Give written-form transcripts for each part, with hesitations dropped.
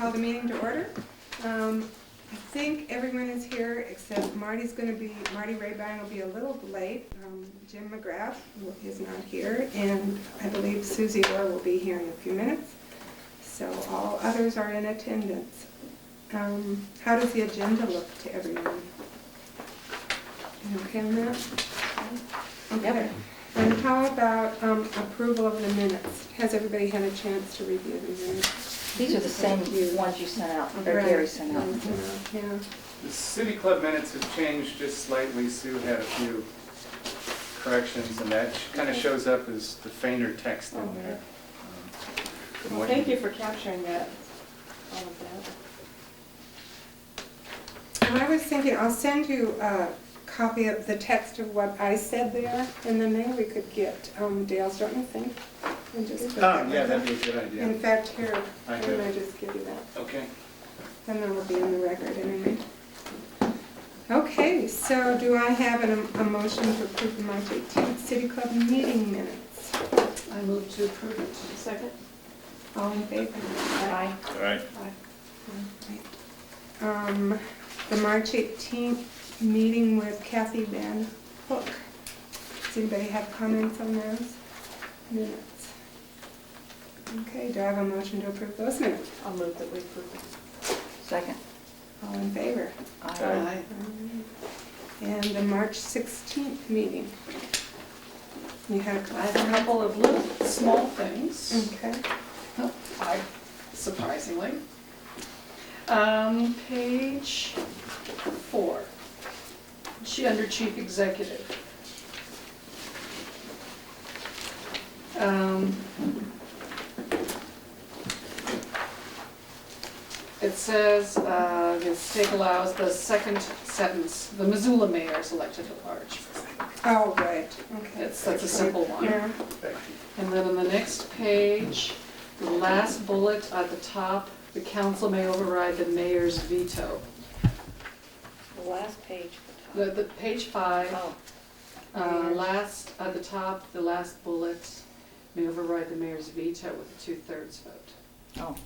call the meeting to order. I think everyone is here except Marty Raybein will be a little late. Jim McGrath is not here, and I believe Susie Orr will be here in a few minutes. So all others are in attendance. How does the agenda look to everyone? You okay on that? Okay. Yep. And how about approval of the minutes? Has everybody had a chance to review the minutes? These are the same ones you sent out, or Right. Gary sent out. Yeah. The City Club minutes have changed just slightly. Sue had a few corrections, and that kind of shows up as the fainter text in there. from Well, what thank you for capturing that, all of that. And I was thinking, I'll send you a copy of the text of what I said there, and then maybe we could get Dale's, don't you think? And just put that Yeah, with that'd it. be a good idea. In fact, here, I why don't I just give you that? Okay. And then it'll be in the record anyway. Okay, so do I have a motion to approve the March 18th City Club meeting minutes? I move to approve it. Second? All in favor? Aye. All right. The March 18th meeting with Kathy Van Hook. Does anybody have comments on those minutes? Okay, do I have a motion to approve those minutes? I'll move that we approve it. Second. All in favor? Aye. And the March 16th meeting. You had a I have a couple of little small things, Okay. surprisingly. Page 4, under Chief Executive. It says, the state allows the second sentence, the Missoula mayor is elected at large. Oh, right, okay. That's a simple one. Yeah. And then on the next page, the last bullet at the top, the council may override the mayor's veto. The last page. The page 5, Oh, last, at the top, the last bullet may override the mayor's veto with a 2/3 vote. oh.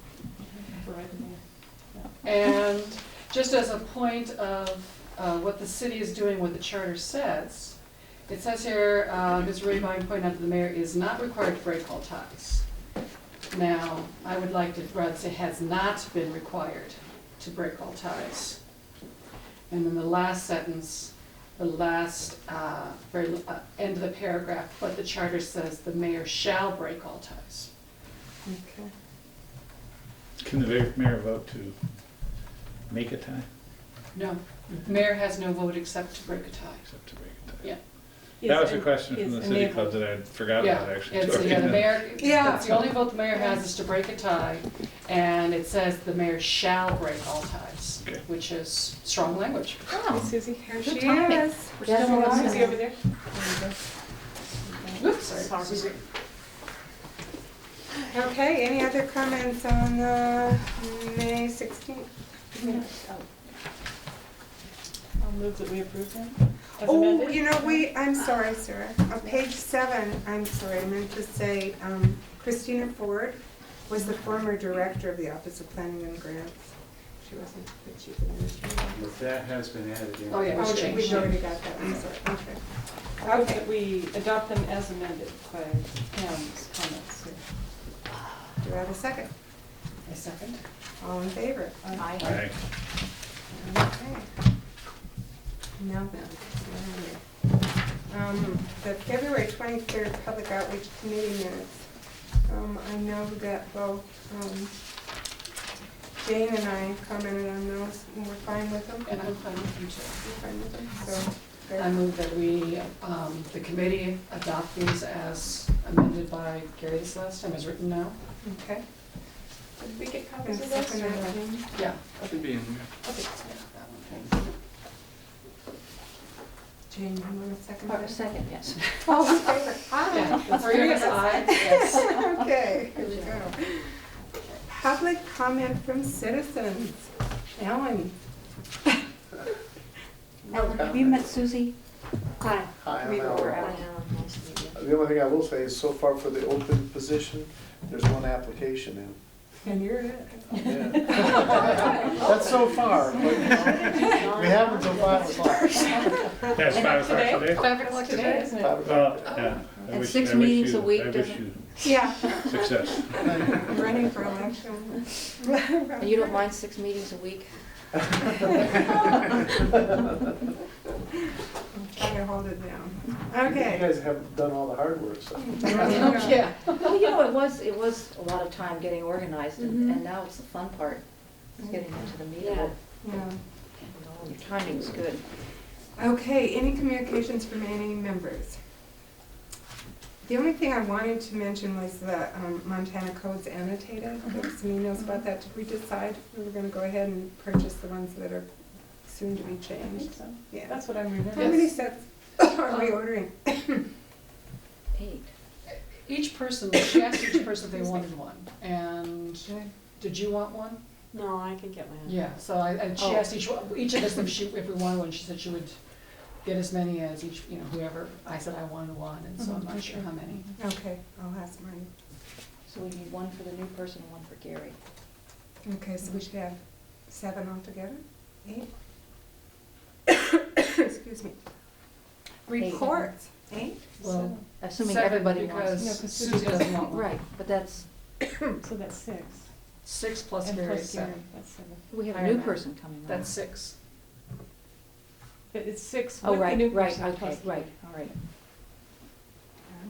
Override the mayor. And just as a point of what the city is doing, what the charter says, it says here, Ms. Raybein pointed out that the mayor is not required to break all ties. Now, I would like to rather say has not been required to break all ties. And then the last sentence, the last end of the paragraph, but the charter says the mayor shall break all ties. Okay. Can the mayor vote to make a tie, No, mayor has no vote except to break a tie. except to break a tie? Yeah. That was a question from the city club that I forgot about actually. The mayor, Yeah. that's the only vote the mayor has is to break a tie, and it says the mayor shall break all ties, Okay. which is strong language. Oh. Susie, here Good she timing. is. Yes, we are. Susie over there? Oops, sorry. Susie. Okay, any other comments on May 16th? I'll move that we approve them as Oh, amended. you know, I'm sorry, Sarah. On page 7, I'm sorry, I meant to say Christina Ford was the former director of the Office of Planning and Grants. She wasn't the chief administrator. But that has been added in. Oh, yeah, it was Oh, changed. we've already got that, I'm sorry, okay. I move that we adopt them as amended by Pam's comments here. Do I have a second? A second. All in favor? Aye. Aye. Okay. Now then, the February 23rd Public Outreach Committee minutes. I know that both Jane and I commented on those, and we're fine with them. And I'm fine with them too. You're fine with them, so, I good. move that we, the committee adopt these as amended by Gary this last time, as written now. Okay. Did we get And second that, Jane? Yeah. That should be in there. Okay, that one. Jane, you want a second? Oh, that? second, yes. All in favor? Yeah, the three of us, aye, yes. Okay, here we go. Public comment from citizens. Ellen? Have you met Susie? Hi. Hi, We I'm were Alan. out. Nice to meet you. The only thing I will say is so far for the open position, there's one application in. And you're it. That's so far, but, you know, we have until 5 o'clock. That's 5 o'clock today? 5 o'clock today, isn't it? 5 Well, o'clock. yeah. And 6 meetings a week I wish doesn't- you Yeah, success. I'm running for election. And you don't mind 6 meetings a week? I'm trying to hold it down. You Okay. guys have done all the hard work, so. Yeah. Well, you know, it was a lot of time getting organized, and now it's the fun part, is getting into the meeting. Yeah. Your timing's good. Okay, any communications from any members? The only thing I wanted to mention was the Montana codes annotated. There was some emails about that. Did we decide we were gonna go ahead and purchase the ones that are soon to be I think changed? so. Yeah. That's what I'm How remembering. many sets are we ordering? 8. Each person, she asked each person if they wanted one, and did you want one? No, I can get my own. Yeah, so and she Oh. asked each of us if we wanted one, she said she would get as many as each, you know, whoever, I said I wanted one, and so I'm not sure how many. Okay, I'll ask mine. So we need one for the new person and one for Gary. Okay, so we should have 7 altogether? 8? Excuse me. Reports, 8? Well, Assuming 7 everybody because wants. No, 'cause Susie doesn't want one. Right, but that's, So that's 6. 6 plus And Gary plus is 7. Gary, that's 7. we have a Higher new than that. person coming on. That's 6. But it's 6 Oh, with the right, new right, person okay, plus Gary. right, all right.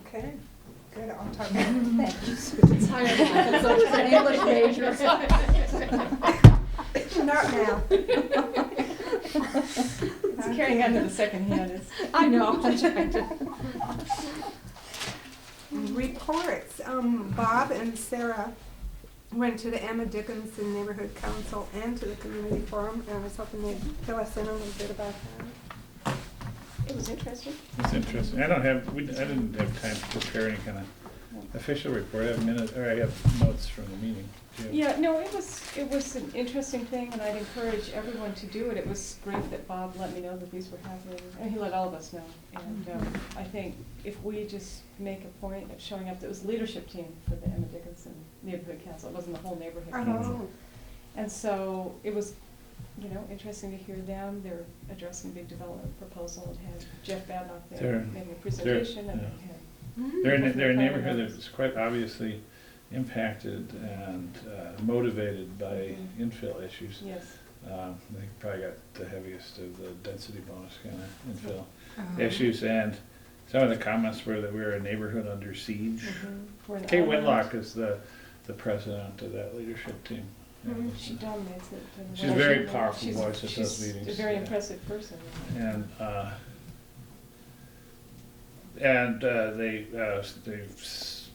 Okay, good, I'll talk. Thank you. It's higher than that, so it's an English major. Not now. It's carrying on to the second hand. It's I know, that's right. Reports, Bob and Sarah went to the Emma Dickinson Neighborhood Council and to the Community Forum, and I was hoping they'd fill us in a little bit about that. It was interesting. It's interesting. I didn't have time to prepare any kind of official report. I have notes from the meeting. Do you have- Yeah, no, it was an interesting thing, and I'd encourage everyone to do it. It was great that Bob let me know that these were happening, and he let all of us know. And I think if we just make a point of showing up, it was the leadership team for the Emma Dickinson Neighborhood Council. It wasn't the whole neighborhood council. Oh, And so it was, you know, interesting to hear them. They're addressing a big development proposal. It had Jeff Badnock there They're- making a presentation, and yeah. it had They're a neighborhood that's quite obviously impacted and motivated by infill issues. yes. They probably got the heaviest of the density bonus kind of infill oh. issues, and some of the comments were that we're a neighborhood under siege. We're an Kate island. Whitlock is the president of that leadership team. Mhm. She dominates it. and She's a when very she- powerful she's- voice at those She's meetings, a very yeah. impressive person. And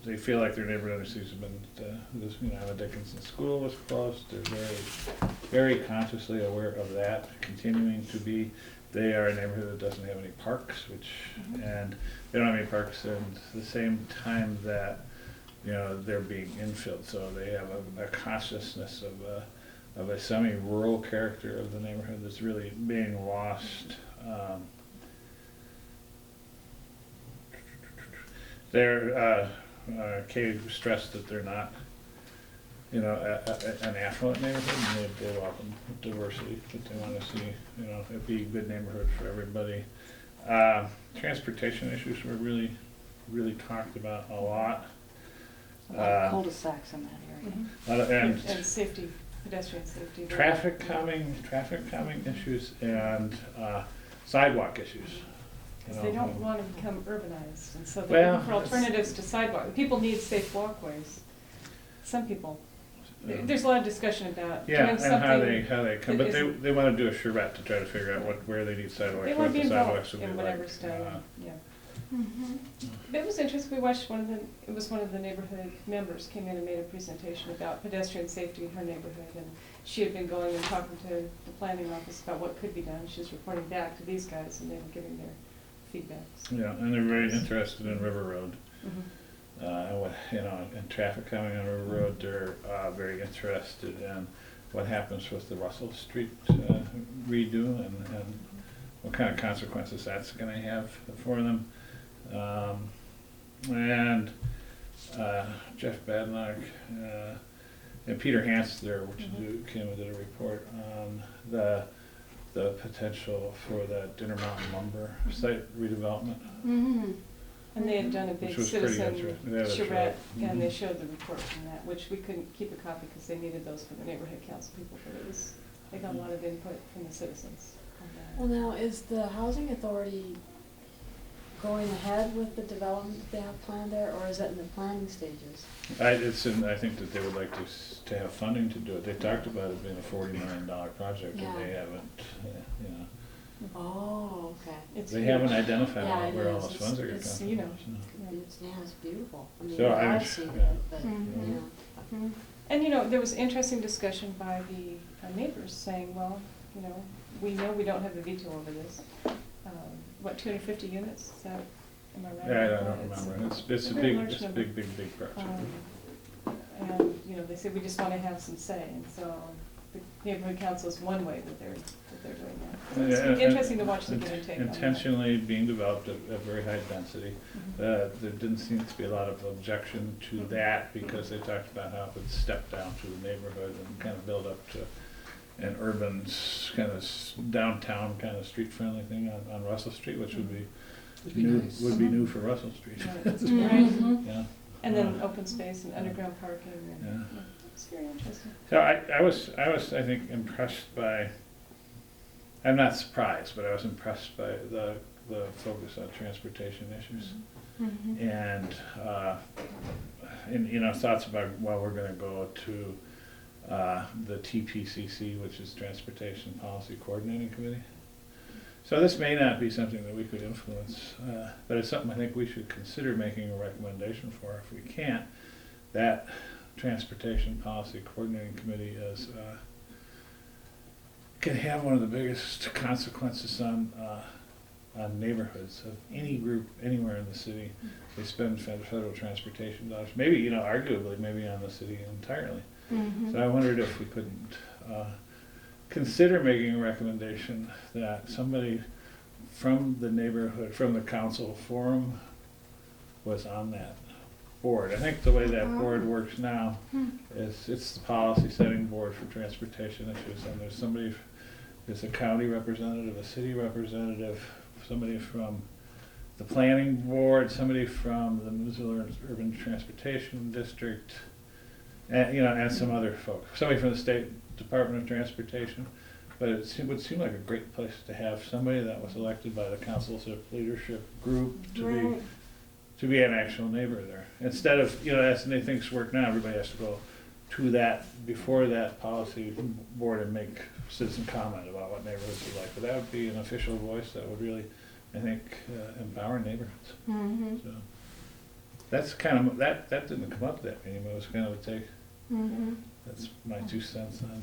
they feel like their neighborhood under siege has been, this, you know, the Dickinson School was closed. They're very consciously aware of that, continuing to be. They are a neighborhood that doesn't have any parks, and they don't have any parks at the same time that, you know, they're being infilled. So they have a consciousness of a semi-rural character of the neighborhood that's really being lost. Kay stressed that they're not, you know, an affluent neighborhood, and they welcome diversity, but they want to see, you know, it be a good neighborhood for everybody. Transportation issues were really talked about a lot. A lot of cul-de-sacs in that area. And safety, pedestrian safety. Traffic calming issues and sidewalk issues. You Because they know, don't want to become urbanized, and so Well, they're looking for alternatives to sidewalk. People need safe walkways. Some people. There's a lot of discussion about Yeah, doing and something. how they come, that but isn't- they want to do a charrette to try to figure out where they need sidewalks, They what want to the be sidewalks involved would be in like. whatever's done, yeah. It was interesting, we watched it was one of the neighborhood members came in and made a presentation about pedestrian safety in her neighborhood, and she had been going and talking to the planning office about what could be done. She was reporting back to these guys, and they were giving their feedback. Yeah, and they're very interested in River Road. Mhm. And what, you know, and traffic coming on River Road, they're very interested in what happens with the Russell Street redo and what kind of consequences that's gonna have for them. And Jeff Badnock and Peter Hansler, which came and did a report on the potential for that Dinner Mountain lumber site redevelopment. And they had done a big Which was pretty citizen interesting. Yeah, that's charrette, right. and they showed the report from that, which we couldn't keep a copy because they needed those for the neighborhood council people, but it was, they got a lot of input from the citizens on Well, that. now, is the housing authority going ahead with the development that they have planned there, or is it in the planning stages? I think that they would like to have funding to do it. They talked about it being a $40 million project, and they Yeah. haven't, you know, Oh, okay. It's they huge. haven't identified Yeah, it where all is. those funds are gonna It's, come you from. know, so. It's beautiful. I mean, So, I mean, I've seen yeah. it, but, Mhm. yeah. And, you know, there was interesting discussion by the neighbors saying, well, you know we don't have a veto over this. What, 250 units, is that, am I right? Yeah, I about don't that? remember. It's a very big, large it's a number. big project. And, you know, they said, we just want to have some say, and so the neighborhood council is one way that they're doing that. So Yeah, it's and- interesting to watch the give and take on that. Intentionally being developed at very high density. Mhm. There didn't seem to be a lot of objection to that because they talked about how it would step down to the neighborhood and kind of build up to an urban kind of downtown kind of street friendly thing on Russell Street, which would be would be new for Russell Street. Right, that's Mhm. right. Yeah. And then open space and underground parking, and, Yeah. yeah, it's very interesting. So I was I think impressed by. I'm not surprised, but I was impressed by the focus on transportation issues. And you know, thoughts about, well, we're gonna go to the TPCC, which is Transportation Policy Coordinating Committee. So this may not be something that we could influence, but it's something I think we should consider making a recommendation for. If we can't, that Transportation Policy Coordinating Committee is can have one of the biggest consequences on neighborhoods of any group anywhere in the city. They spend federal transportation dollars, maybe, you know, arguably, maybe on the city entirely. So I wondered if we couldn't consider making a recommendation that somebody from the neighborhood, from the council forum, was on that board. I think the way that board works now is it's the policy setting board for transportation issues, and there's a county representative, a city representative, somebody from the planning board, somebody from the Missoula Urban Transportation District, and, you know, and some other folks, somebody from the State Department of Transportation. But it would seem like a great place to have somebody that was elected by the council's leadership group to be an actual neighbor there. Instead of, you know, as things work now, everybody has to go to that, before that policy board and make citizen comment about what neighborhoods you like. But that would be an official voice that would really, I think, empower neighborhoods. So that's kind of, that didn't come up that meeting, but it was kind of a take. That's my 2 cents on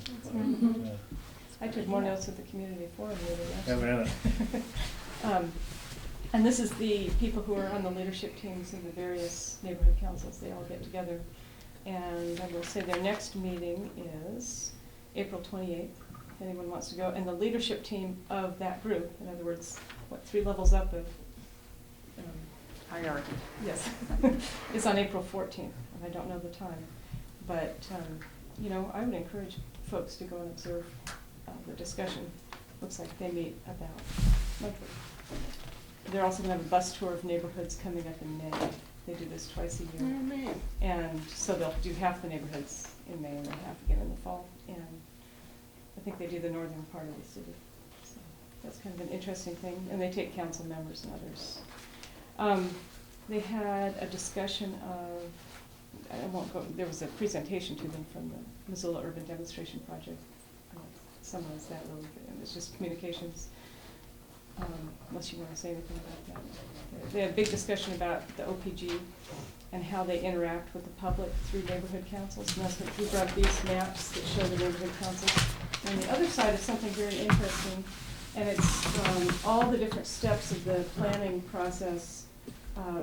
it. I took more notes at the community forum meeting, Yeah, actually. man. And this is the people who are on the leadership teams of the various neighborhood councils. They all get together. And I will say their next meeting is April 28th, if anyone wants to go. And the leadership team of that group, in other words, 3 levels up of Hierarchy. yes, is on April 14th, and I don't know the time. But, you know, I would encourage folks to go and observe the discussion. Looks like they meet about monthly. They're also going to have a bus tour of neighborhoods coming up in May. They do this twice a year. And so they'll do half the neighborhoods in May and then half again in the fall. And I think they do the northern part of the city. So that's kind of an interesting thing. And they take council members and others. They had a discussion of, I won't go, there was a presentation to them from the Missoula Urban Demonstration Project. Summarize that really good. And it's just communications, unless you want to say anything about that. They had a big discussion about the OPG and how they interact with the public through neighborhood councils. And that's what we brought these maps that show the neighborhood councils. And the other side is something very interesting, and it's all the different steps of the planning process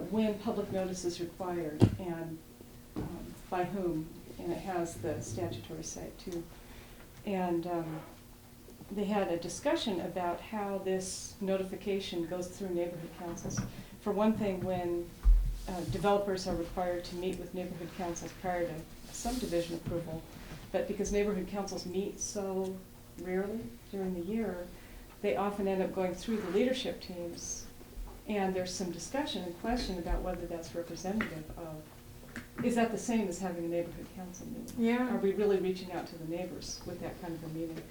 when public notice is required and by whom. And it has the statutory site too. And they had a discussion about how this notification goes through neighborhood councils. For one thing, when developers are required to meet with neighborhood councils prior to subdivision approval, but because neighborhood councils meet so rarely during the year, they often end up going through the leadership teams, and there's some discussion and question about whether that's representative of, is that the same as having a neighborhood council meeting? Yeah. Are we really reaching out to the neighbors with that kind of a meeting?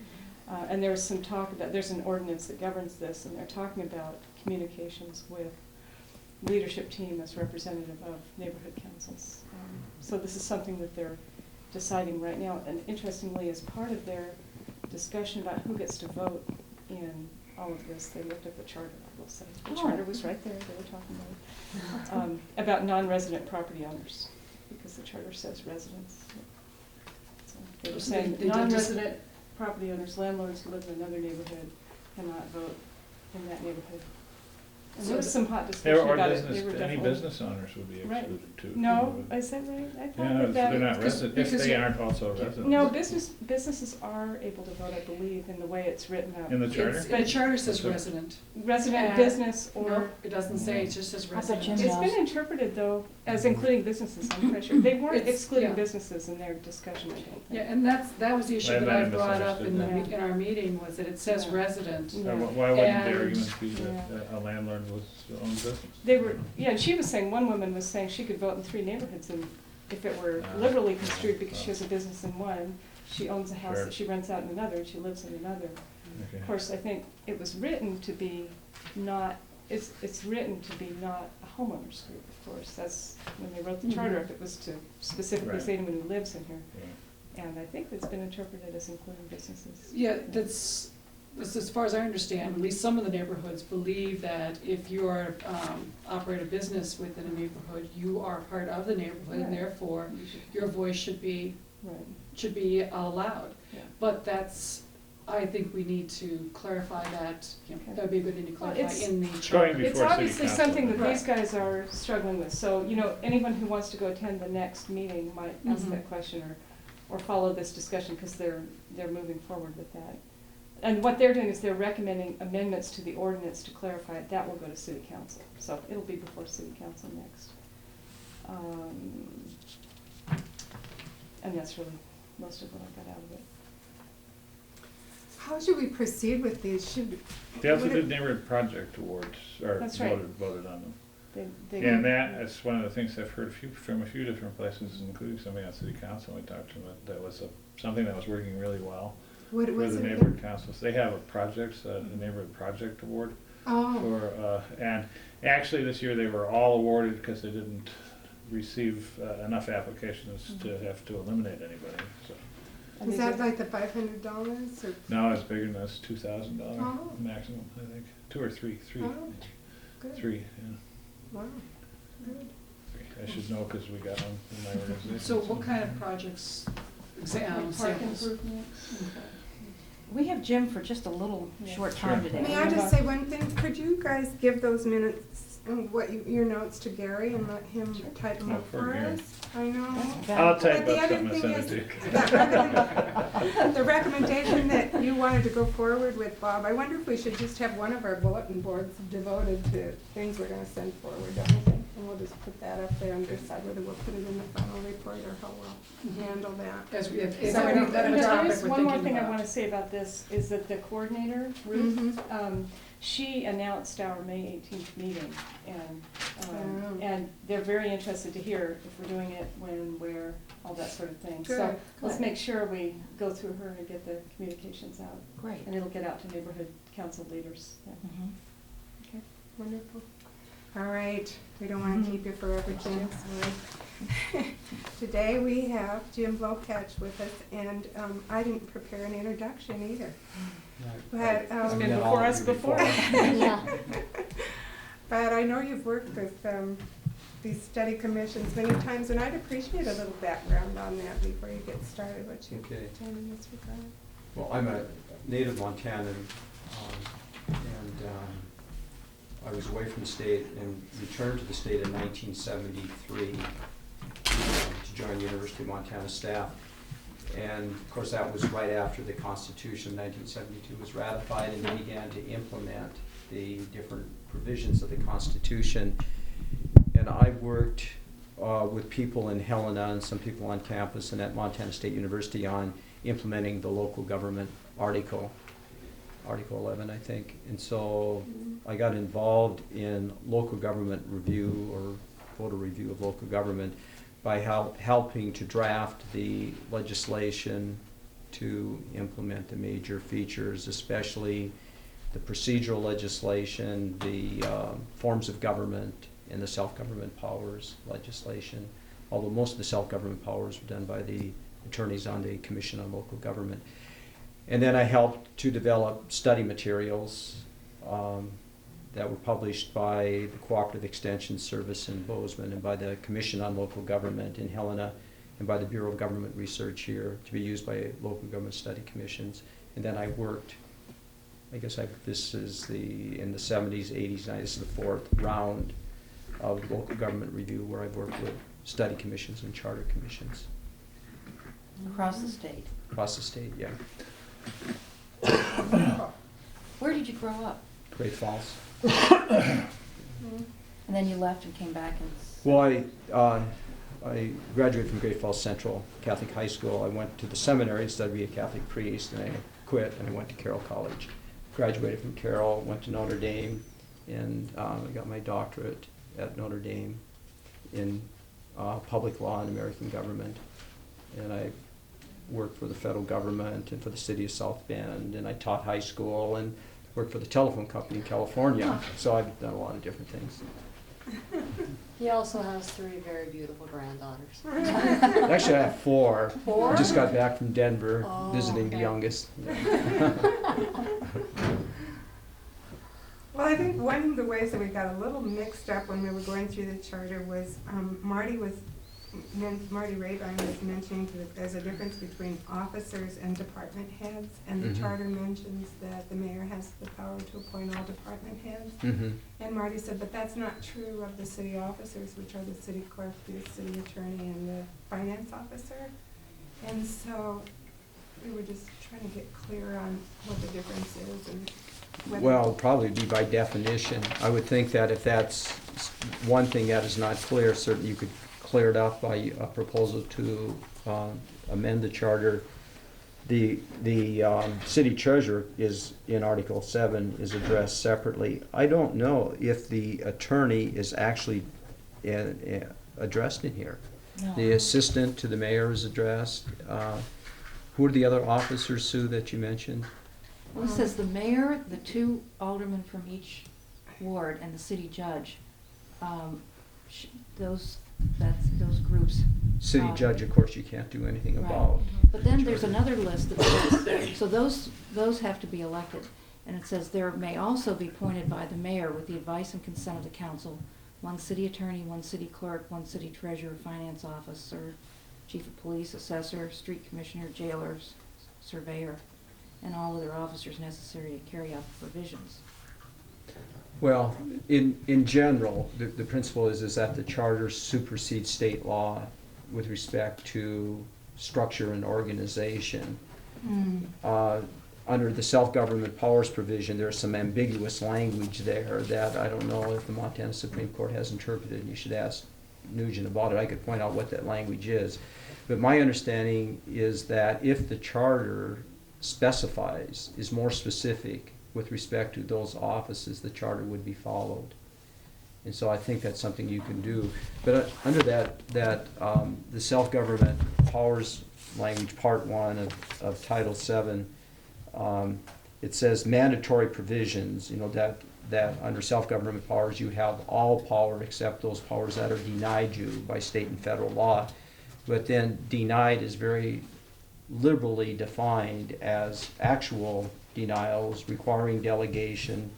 And there's some talk about, there's an ordinance that governs this, and they're talking about communications with leadership team as representative of neighborhood councils. So this is something that they're deciding right now, and interestingly, as part of their discussion about who gets to vote in all of this, they looked at the charter, I will say. The charter was right there, they were talking about non-resident property owners, because the charter says residents. So they were So saying they did non-resident property owners, landlords who live in another neighborhood cannot vote in that neighborhood. And there was some hot discussion Or about it. They business, were any definitely- business owners would be Right. excluded too. No, is that right? I thought Yeah, that if they're not that. resident, if because they you- aren't also residents. No, businesses are able to vote, I believe, in the way it's written up. In the charter? The charter says So- resident. Resident Uh, business or. No, it doesn't say, it just says I bet resident. Jim It's been interpreted though as including businesses, I'm pretty sure. They weren't It's- excluding yeah. businesses in their discussion, I don't think. Yeah, and that was the issue Maybe that I I brought up in misunderstood that. in our meeting, was that it says Yeah. resident. Yeah. Why wouldn't the And- argument be that Yeah. a landlord was own business? They were, yeah, and she was saying, one woman was saying she could vote in 3 neighborhoods, and if it were Ah, liberally construed, yeah. because she has a business in one, she owns a house Sure. that she rents out in another, and she lives in another. Okay. Of course, I think it was written to be not, it's written to be not a homeowners group, of course. That's, when they wrote the charter up, it was to specifically Right. say anyone who lives in here. Yeah. And I think it's been interpreted as including businesses. Yeah, that's as far as I understand, at least some of the neighborhoods believe that if you are, operate a business within a neighborhood, you are part of the neighborhood, and Right. therefore, You should- your voice should be Right, allowed. yeah. But I think we need to clarify that, Okay. that would be a good thing to Well, clarify it's- in the Going charter. before It's city obviously council. something that these Right. guys are struggling with, so, you know, anyone who wants to go attend the next meeting might ask Mhm. that question or follow this discussion, because they're moving forward with that. And what they're doing is they're recommending amendments to the ordinance to clarify it, that will go to city council, so it'll be before city council next. And that's really most of what I got out of it. How should we proceed with these? They also would did it- neighborhood project awards, or That's right. voted on them. They And that's one of the things I've heard from a few different places, including somebody on city council, we talked to them, that was something that was working really well What for was the it? neighborhood councils. They have a neighborhood project award Oh, for, and actually this year they were all awarded because they didn't receive enough applications to have to eliminate anybody, so. And is they that did- like the $500 or? No, it's bigger than that's $2,000 Oh. maximum, I think, 2 or 3, Oh, good. 3, yeah. Wow, good. I should know because we got them in my organization. So what kind of projects, Park samples? improvements. We have Jim for just a little Yeah. short time Sure. today. May I just say one thing? Could you guys give those minutes, your notes to Gary and let him type them Oh, up for for Gary. us? I know. I'll type But the up other something and thing send is, it to you. the recommendation that you wanted to go forward with, Bob, I wonder if we should just have one of our bulletin boards devoted to things we're gonna send forward, don't you think? And we'll just put that up there and decide whether we'll put it in the final report or how we'll handle that. As we have, So is we there don't let any it topic There's we're one more thinking thing I about? want to say about this, is that the coordinator, Ruth, Mhm. she announced our May 18th meeting, and, Oh. and they're very interested to hear if we're doing it, when, where, all that sort of thing. So Good, let's good. make sure we go through her and get the communications out, Great. and it'll get out to neighborhood council leaders. Yeah. Mhm. Okay. Wonderful. All right, we don't want to keep you forever, Jim, sorry. Today we have Jim Blowcatch with us, and I didn't prepare an introduction either. But, It's been before us before. but I know you've worked with these study commissions many times, and I'd appreciate a little background on that before you get started, what you've Okay. done in this regard. Well, I'm a native Montanan, I was away from the state and returned to the state in 1973 to join the University of Montana staff. And of course, that was right after the Constitution, 1972, was ratified, and they began to implement the different provisions of the Constitution. And I worked with people in Helena and some people on campus and at Montana State University on implementing the local government Article 11, I think. And so I got involved in local government review or voter review of local government by helping to draft the legislation to implement the major features, especially the procedural legislation, the forms of government, and the self-government powers legislation, although most of the self-government powers were done by the attorneys on the Commission on Local Government. And then I helped to develop study materials that were published by the Cooperative Extension Service in Bozeman and by the Commission on Local Government in Helena and by the Bureau of Government Research here to be used by local government study commissions. And then I worked, this is in the 70s, 80s, 90s, this is the fourth round of local government review where I've worked with study commissions and charter commissions. Across the state. Across the state, yeah. Where did you grow up? Great Falls. And then you left and came back and... Well, I graduated from Great Falls Central Catholic High School. I went to the seminary to study to be a Catholic priest, and I quit, and I went to Carroll College. Graduated from Carroll, went to Notre Dame, and I got my doctorate at Notre Dame in public law and American government. And I worked for the federal government and for the city of South Bend, and I taught high school and worked for the telephone company in California. So I've done a lot of different things. He also has 3 very beautiful granddaughters. Actually, I have 4. 4? I just got back from Denver, Oh, visiting the okay. youngest. Well, I think one of the ways that we got a little mixed up when we were going through the charter was Marty Rabine was mentioning that there's a difference between officers and department heads, and the Mhm. charter mentions that the mayor has the power to appoint all department heads. Mm-hmm. And Marty said, but that's not true of the city officers, which are the city clerk, the city attorney, and the finance officer. And so we were just trying to get clear on what the difference is and whether. Well, probably be by definition. I would think that if that's one thing that is not clear, certainly you could clear it up by a proposal to amend the charter. The city treasurer is, in Article 7, is addressed separately. I don't know if the attorney is actually addressed in here. No. The assistant to the mayor is addressed. Who are the other officers, Sue, that you mentioned? Well, it says the mayor, the 2 aldermen from each ward, and the city judge. Those groups. City judge, of course, you can't do anything Right. about. But then there's another list that says, so those have to be elected. And it says there may also be appointed by the mayor with the advice and consent of the council, 1 city attorney, 1 city clerk, 1 city treasurer, finance officer, chief of police, assessor, street commissioner, jailer, surveyor, and all other officers necessary to carry out the provisions. Well, in general, the principle is that the charter supersedes state law with respect to structure and organization. Under the self-government powers provision, there's some ambiguous language there that I don't know if the Montana Supreme Court has interpreted, and you should ask Nugent about it. I could point out what that language is. But my understanding is that if the charter specifies, is more specific with respect to those offices, the charter would be followed. And so I think that's something you can do. But under that the self-government powers language, Part 1 of Title 7, it says mandatory provisions, that under self-government powers you have all power except those powers that are denied you by state and federal law. But then denied is very liberally defined as actual denials requiring delegation,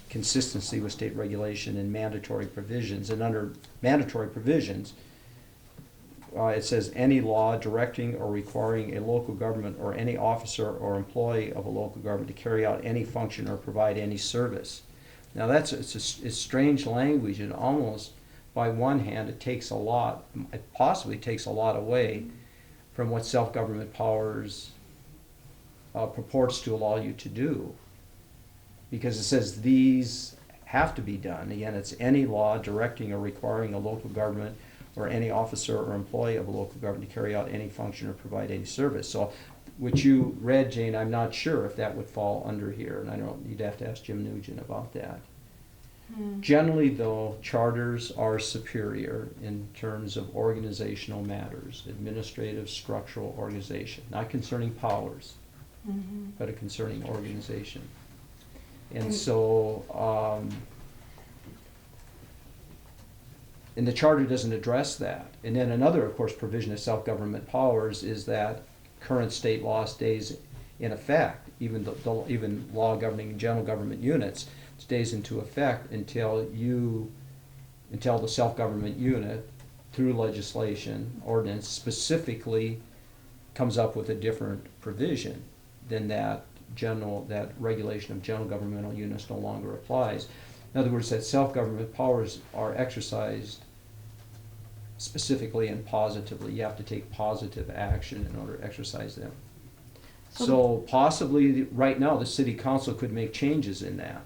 consistency with state regulation, and mandatory provisions. And under mandatory provisions, it says any law directing or requiring a local government or any officer or employee of a local government to carry out any function or provide any service. Now it's strange language, and almost by one hand it possibly takes a lot away from what self-government powers purports to allow you to do. Because it says these have to be done. Again, it's any law directing or requiring a local government or any officer or employee of a local government to carry out any function or provide any service. So what you read, Jane, I'm not sure if that would fall under here, and I don't, you'd have to ask Jim Nugent about that. Generally, though, charters are superior in terms of organizational matters, administrative, structural organization, not concerning powers, but concerning organization. And so, and the charter doesn't address that. And then another, of course, provision of self-government powers is that current state law stays in effect, even law governing general government units stays into effect until the self-government unit, through legislation, ordinance, specifically comes up with a different provision than that regulation of general governmental units no longer applies. In other words, that self-government powers are exercised specifically and positively. You have to take positive action in order to exercise them. So possibly, right now, the city council could make changes in that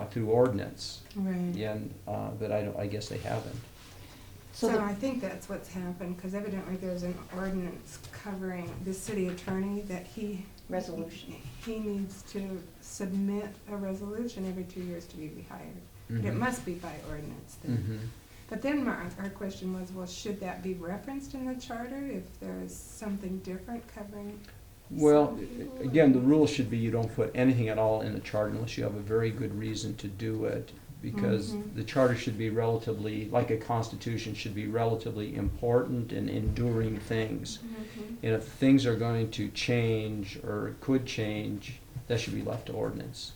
through ordinance. Right. And, but I guess they haven't. So I think that's what's happened, because evidently there's an ordinance covering the city attorney that Resolution. he needs to submit a resolution every 2 years to be rehired. But it must be by ordinance then. But then our question was, well, should that be referenced in the charter if there's something different covering? Well, again, the rule should be you don't put anything at all in the charter unless you have a very good reason to do it, because the charter should be relatively, like a constitution, should be relatively important and enduring things. And if things are going to change or could change, that should be left to ordinance.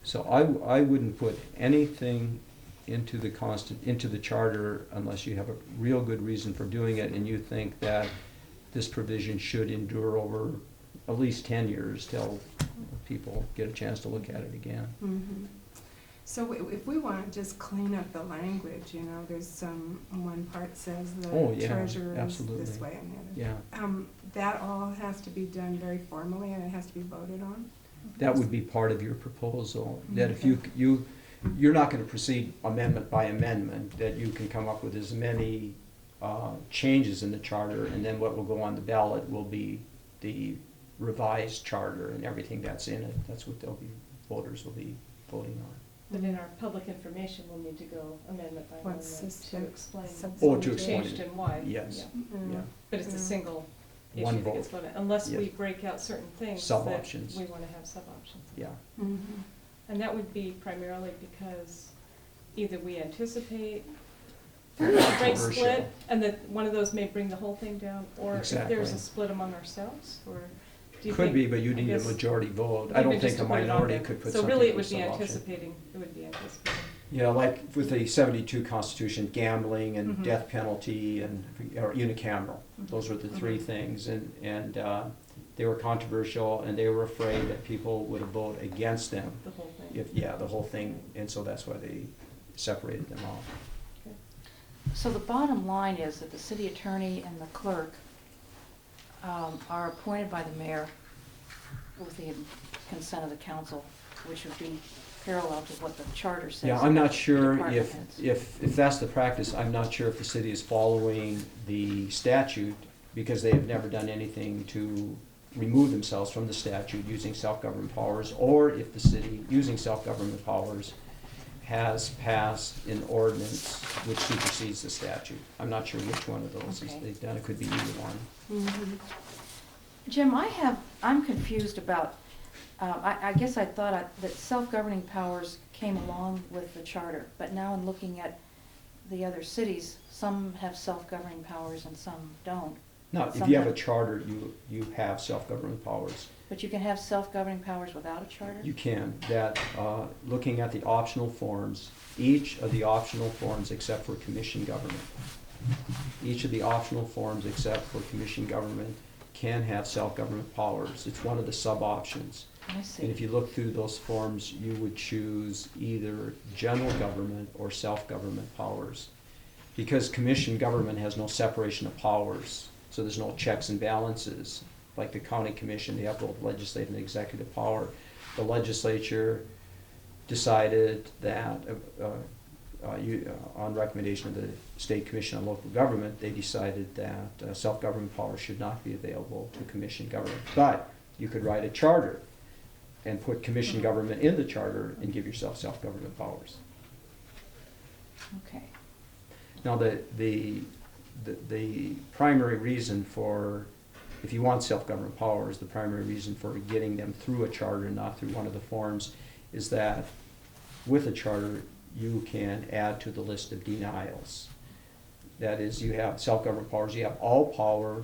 So I wouldn't put anything into the charter unless you have a real good reason for doing it and you think that this provision should endure over at least 10 years till people get a chance to look at it again. So if we want to just clean up the language, there's one part says the treasurer is this way and the other. Yeah. That all has to be done very formally and it has to be voted on? That would be part of your proposal, that if you're not going to proceed amendment by amendment, that you can come up with as many changes in the charter, and then what will go on the ballot will be the revised charter and everything that's in it. That's what voters will be voting on. But in our public information, we'll need to go amendment by What's amendment this to explain Oh, what to we explain changed it. and why. Yes. Yeah. But it's a single One issue that gets vote. voted, unless we Yes. break out certain things that Sub-options. we want to have sub-options. Yeah. And that would be primarily because either we anticipate a great Controversial. split, and that one of those may bring the whole thing down, or if there's Exactly. a split among ourselves, or do you Could think? be, but you I need a guess majority vote. I don't even think just a to put it on minority there. could put So something really, it for would be sub-option. anticipating. Yeah, like with the 72 Constitution, gambling and Mhm. death penalty or unicameral. Those were the three things, and they were controversial, and they were afraid that people would vote against them. The whole thing. The whole thing, and so that's why they separated them off. So the bottom line is that the city attorney and the clerk are appointed by the mayor with the consent of the council, which would be parallel to what the charter says. Yeah, I'm not about sure department heads. if that's the practice, I'm not sure if the city is following the statute, because they have never done anything to remove themselves from the statute using self-government powers, or if the city, using self-government powers, has passed an ordinance which supersedes the statute. I'm not sure which one of those Okay. they've done. It could be either one. Jim, I'm confused about, I guess I thought that self-governing powers came along with the charter, but now in looking at the other cities, some have self-governing powers and some don't. No, if Some you have a have- charter, you have self-government powers. But you can have self-governing powers without a charter? You can. Looking at the optional forms, each of the optional forms except for commission government, each of the optional forms except for commission government can have self-government powers. It's one of the sub-options. I And see. if you look through those forms, you would choose either general government or self-government powers. Because commission government has no separation of powers, so there's no checks and balances. Like the county commission, they have both legislative and executive power. The legislature decided that on recommendation of the State Commission on Local Government, they decided that self-government powers should not be available to commission government. But you could write a charter and put commission government in the charter and give yourself self-government powers. Okay. Now, the primary reason for, if you want self-government powers, the primary reason for getting them through a charter, not through one of the forms, is that with a charter, you can add to the list of denials. That is, you have self-government powers, you have all power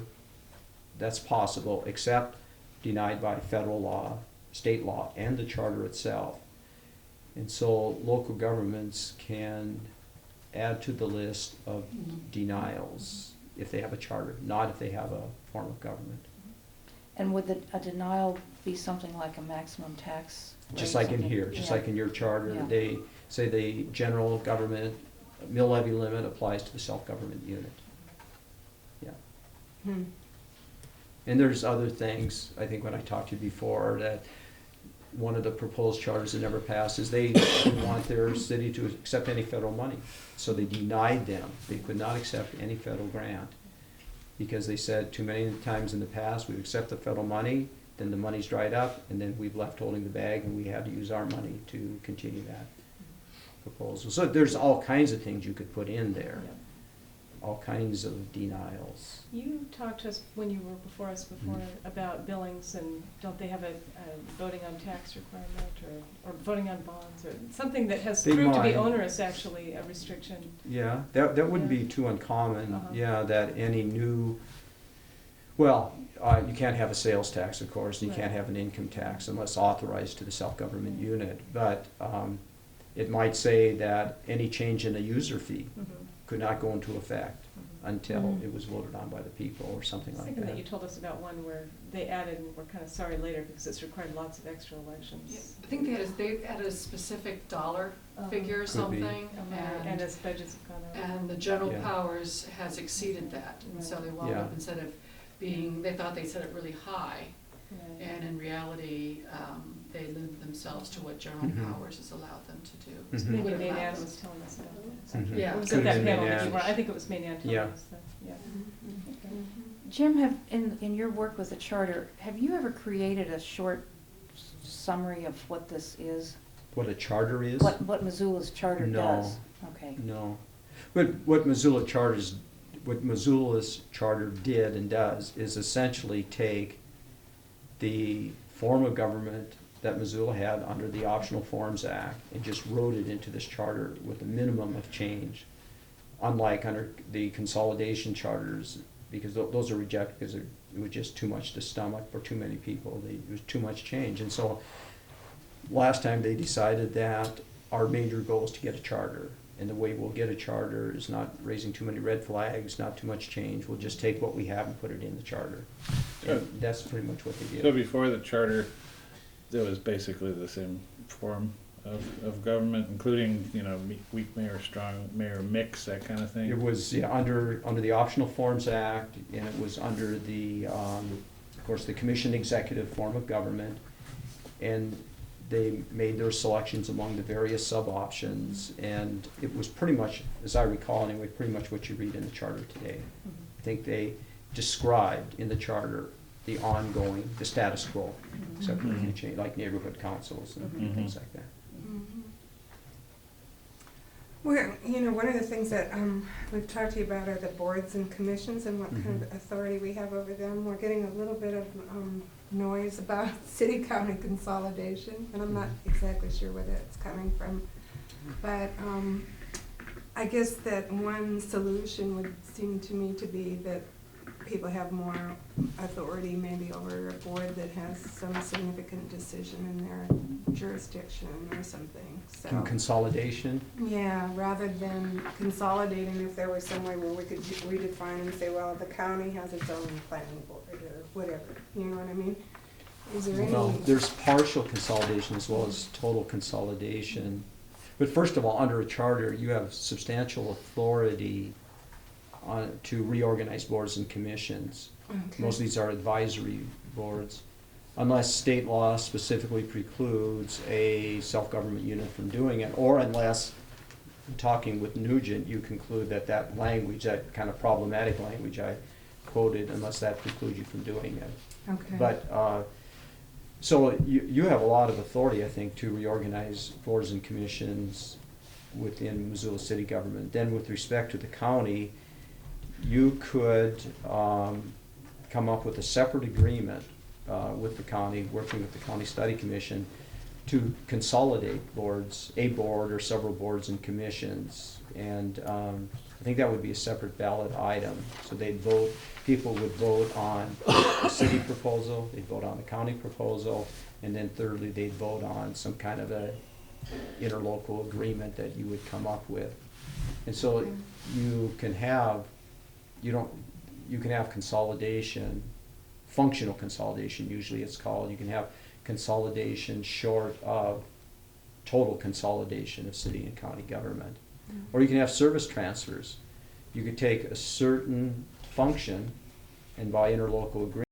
that's possible except denied by federal law, state law, and the charter itself. And so local governments can add to the list of denials if they have a charter, not if they have a form of government. And would a denial be something like a maximum tax rate? Just like in something? here, just Yeah. like in your charter, Yeah. they say the general government mill levy limit applies to the self-government unit. Yeah. Hmm. And there's other things, I think when I talked to you before, that one of the proposed charters that never passed is they didn't want their city to accept any federal money. So they denied them. They could not accept any federal grant because they said too many times in the past, we've accepted federal money, then the money's dried up, and then we've left holding the bag, and we had to use our money to continue that proposal. So there's all kinds of things you could put in there, all kinds of denials. You talked to us when you were before us before about billings, and don't they have a voting on tax requirement or voting on bonds or something that has They proved to be might. onerous, actually, a restriction? Yeah, that wouldn't be too uncommon, yeah, that any new, well, you can't have a sales tax, of course, and you can't Right. have an income tax unless authorized to the self-government unit. But it might say that any change in the user fee could not go into effect until it was voted on by the people or something I was like thinking that you that. told us about one where they added and were kind of sorry later because it's required lots of extra elections. I think they added a specific dollar figure or Could be. something, And as budgets have gone up. and the general Yeah. powers has exceeded that. And so they wound Yeah. up, instead of being, they thought they set it really high, Right. and in reality, they limited themselves to what general Mhm. powers has allowed them to do. Mhm. I think Would Maine allow Ann them. was telling us about Mhm. that. Yeah. It was Could at that have been panel Maine that you Ann. were, I think it was Maine Ann telling Yeah. us that, yeah. Jim, in your work with the charter, have you ever created a short summary of what this is? What a charter is? What Missoula's charter No. does? Okay. No. But what Missoula's charter did and does is essentially take the form of government that Missoula had under the Optional Forms Act and just wrote it into this charter with a minimum of change. Unlike under the consolidation charters, because those are rejected because it was just too much to stomach for too many people. It was too much change. And so last time they decided that our major goal is to get a charter. And the way we'll get a charter is not raising too many red flags, not too much change. We'll just take what we have and put it in the charter. And that's pretty much what they So did. before the charter, it was basically the same form of government, including, weak mayor, strong mayor mix, that kind of thing? It was, yeah, under the Optional Forms Act, and it was under the, of course, the commission executive form of government. And they made their selections among the various sub-options, and it was pretty much, as I recall anyway, pretty much what you read in the charter today. I think they described in the charter the ongoing, the status quo, except for a few change, like neighborhood councils and things like that. Well, one of the things that we've talked to you about are the boards and commissions and what kind of authority we have over them. We're getting a little bit of noise about city-county consolidation, and I'm not exactly sure where that's coming from. But I guess that one solution would seem to me to be that people have more authority maybe over a board that has some significant decision in their jurisdiction or something, so. Consolidation, Yeah, rather than consolidating, if there was some way where we could redefine and say, well, the county has its own planning board or whatever, you know what I mean? Is there any? well, there's partial consolidation as well as total consolidation. But first of all, under a charter, you have substantial authority to reorganize boards and commissions. Okay. Most of these are advisory boards, unless state law specifically precludes a self-government unit from doing it, or unless talking with Nugent, you conclude that that language, that kind of problematic language I quoted, unless that precludes you from doing it. Okay. But, so you have a lot of authority, I think, to reorganize boards and commissions within Missoula city government. Then with respect to the county, you could come up with a separate agreement with the county, working with the county study commission, to consolidate boards, a board or several boards and commissions. And I think that would be a separate ballot item. So they'd vote, people would vote on the city proposal, they'd vote on the county proposal, and then thirdly, they'd vote on some kind of a interlocal agreement that you would come up with. And so you can have, you can have consolidation, functional consolidation usually it's called. You can have consolidation short of total consolidation of city and county government. Or you can have service transfers. You could take a certain function and by interlocal agreement